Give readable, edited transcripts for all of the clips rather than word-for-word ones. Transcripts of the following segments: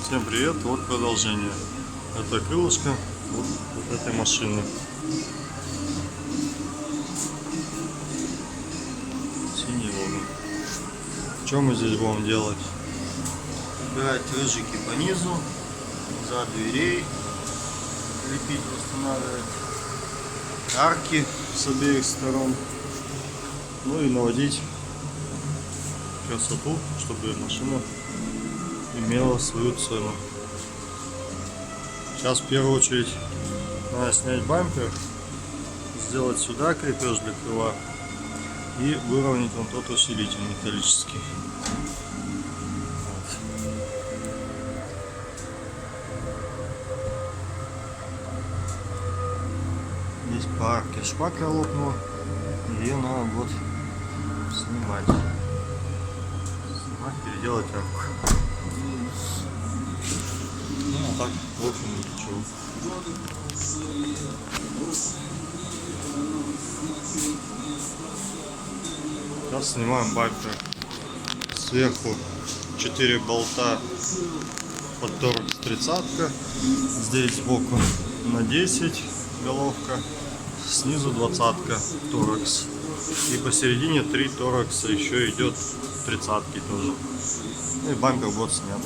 Всем привет, вот продолжение. Это крылышко вот этой машины. Синий логан. Что мы здесь будем делать? Убирать рыжики по низу, за дверей, крепить, восстанавливать арки с обеих сторон. Ну и наводить красоту, чтобы машина имела свою цену. Сейчас в первую очередь надо снять бампер, сделать сюда крепеж для крыла и выровнять вон тот усилитель металлический. Здесь по арке шпаклер лопнула, ее надо вот снимать, переделать арку. Ну а так, в общем, ничего. Сейчас снимаем бампер. Сверху 4 болта под торкс 30-ка. Здесь сбоку на 10 головка. Снизу 20-ка торкс. И посередине 3 торкса еще идет 30-ки тоже. И бампер вот снят.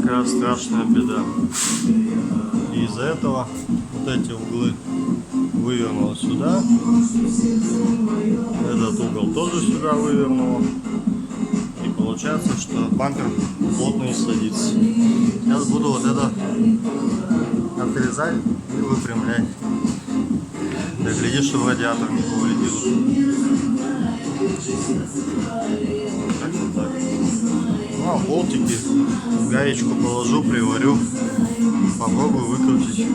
как раз страшная беда. И из-за этого вот эти углы вывернуло сюда. Этот угол тоже сюда вывернуло. И получается, что бампер плотно не садится. Сейчас буду вот это отрезать и выпрямлять. Да глядишь, что радиатор не повредил. Как-то так. Ну а болтики, гаечку положу, приварю, попробую выкрутить.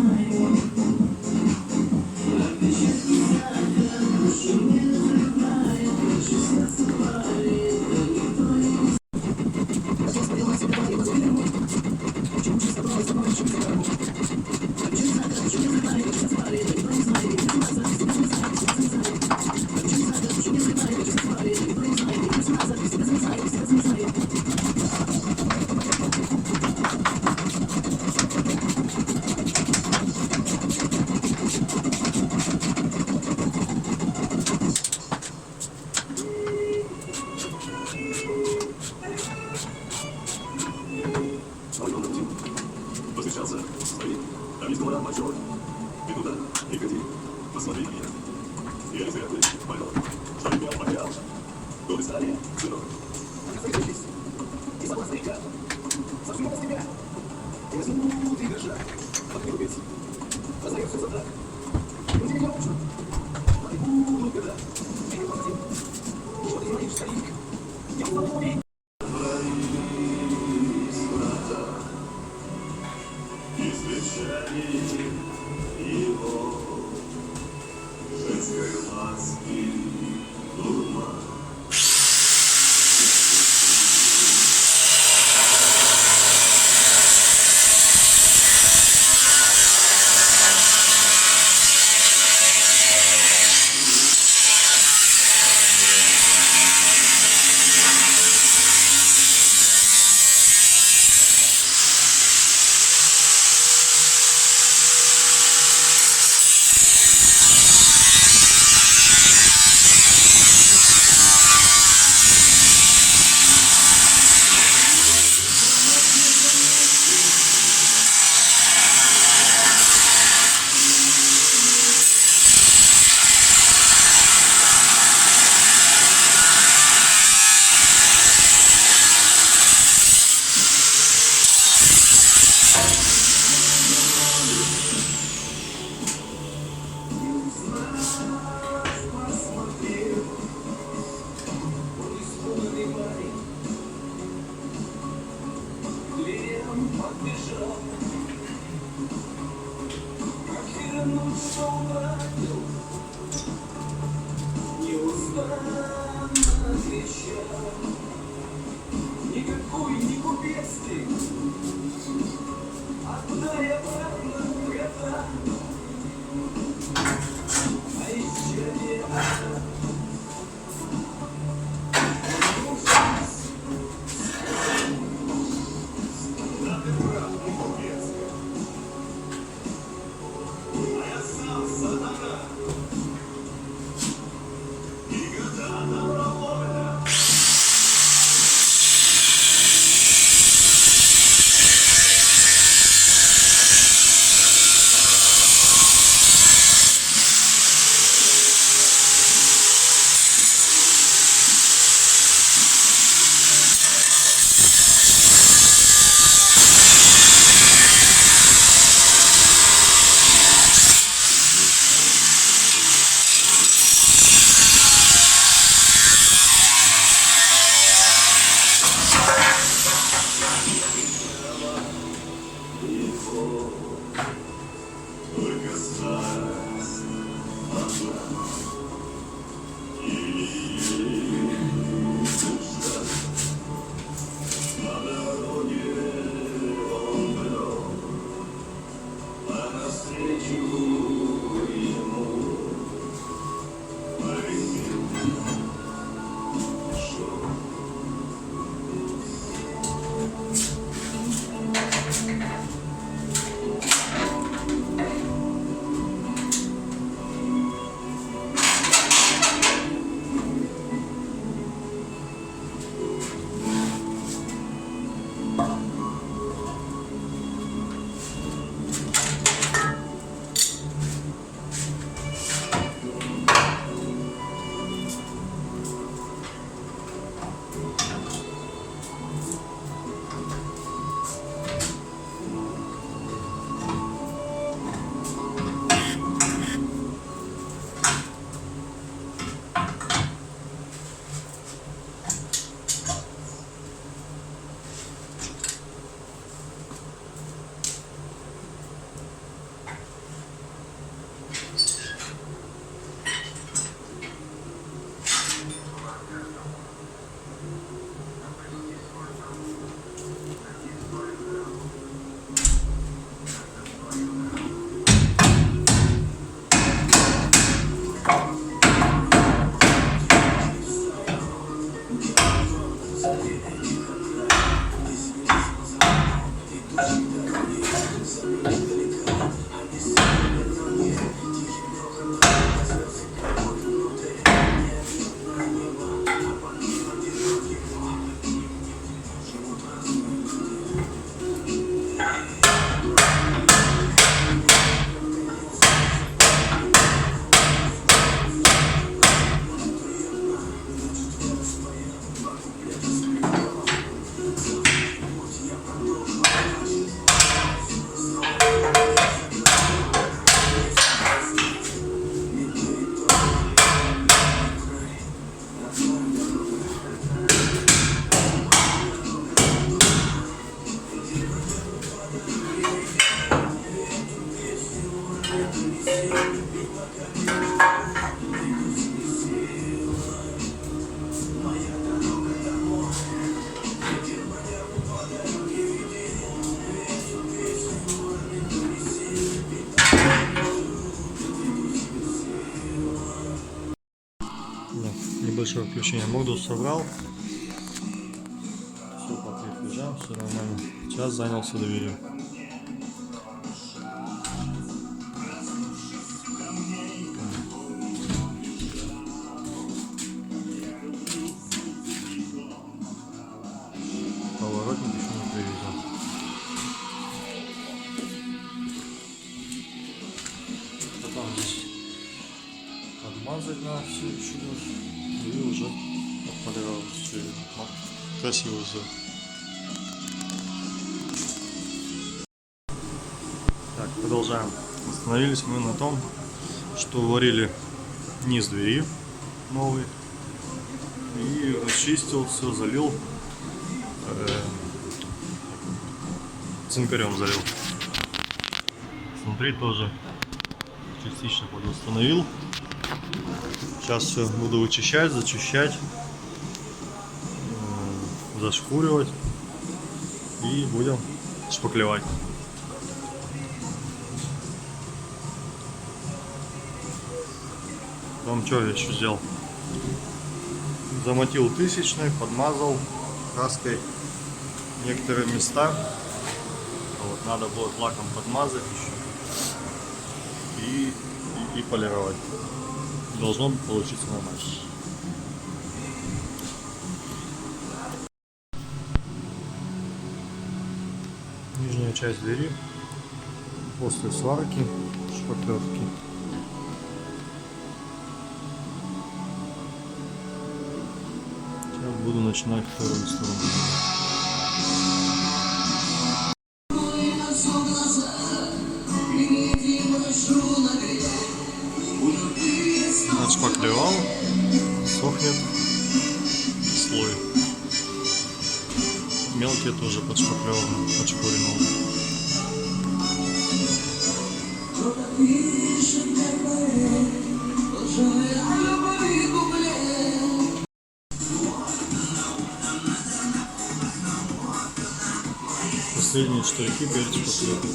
Небольшое включение. Модус собрал. Все по крепежам, все нормально. Сейчас занялся дверью. Поворотник еще не привязан. Потом здесь подмазать на все еще раз. И уже отполировал все красиво все. Так, продолжаем. Остановились мы на том, что варили низ двери новый и расчистил все, залил цинкарем залил. Внутри тоже частично подустановил. Сейчас все буду вычищать, зачищать, зашкуривать и будем шпаклевать. Потом что я еще сделал? Замотил тысячной, подмазал краской некоторые места. Вот, надо будет лаком подмазать еще и полировать. Должно получиться нормально. Нижняя часть двери после сварки, шпаклевки. Сейчас буду начинать вторую сторону. Отшпаклевал, сохнет слой. Мелкие тоже подшпаклеваны, подшпоренные. Последние штрихи перед шпаклевкой.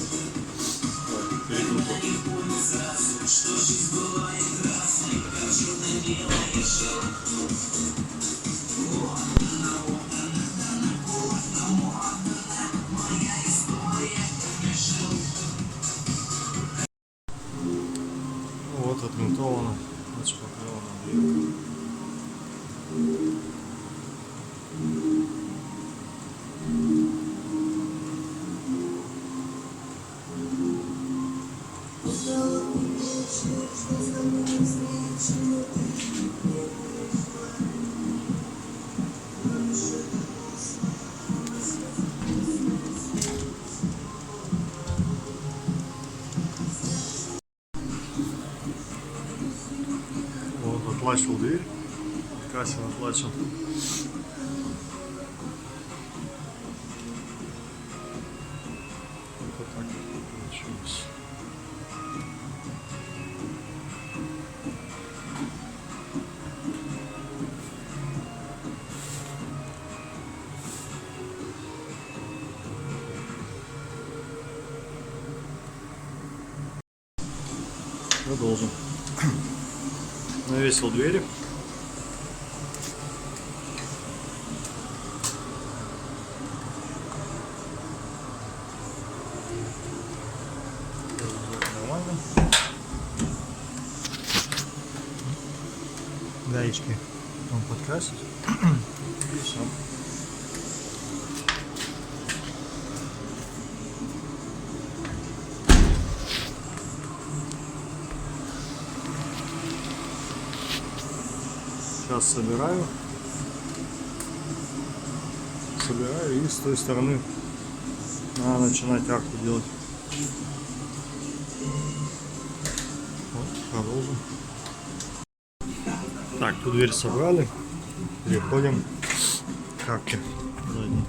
Вот отвинтовано, отшпаклевано дверь. Вот, отлачил дверь, красиво отлачил. Вот так получилось. Продолжим. Навесил двери. гаечкой потом подкрасить. И все. Сейчас собираю и с той стороны надо начинать арку делать. Вот, продолжим. Так, тут дверь собрали, переходим к арке задней.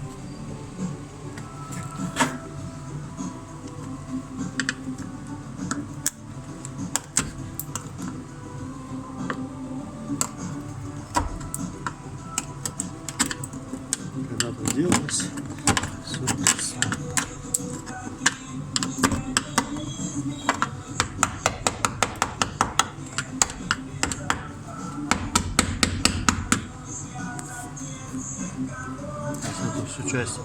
Когда-то делалось, все красиво. Эту всю часть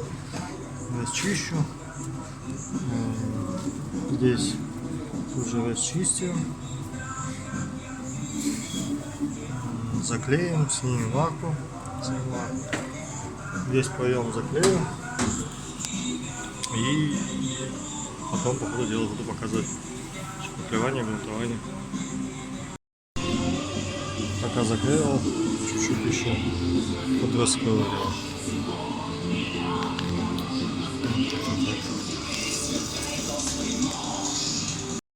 расчищу. Здесь уже расчистим. Заклеим, снимем арку. Здесь проем заклеим. И потом по ходу дела буду показывать шпаклевание, грунтование. Пока заклеивал, чуть-чуть еще подраскрывал.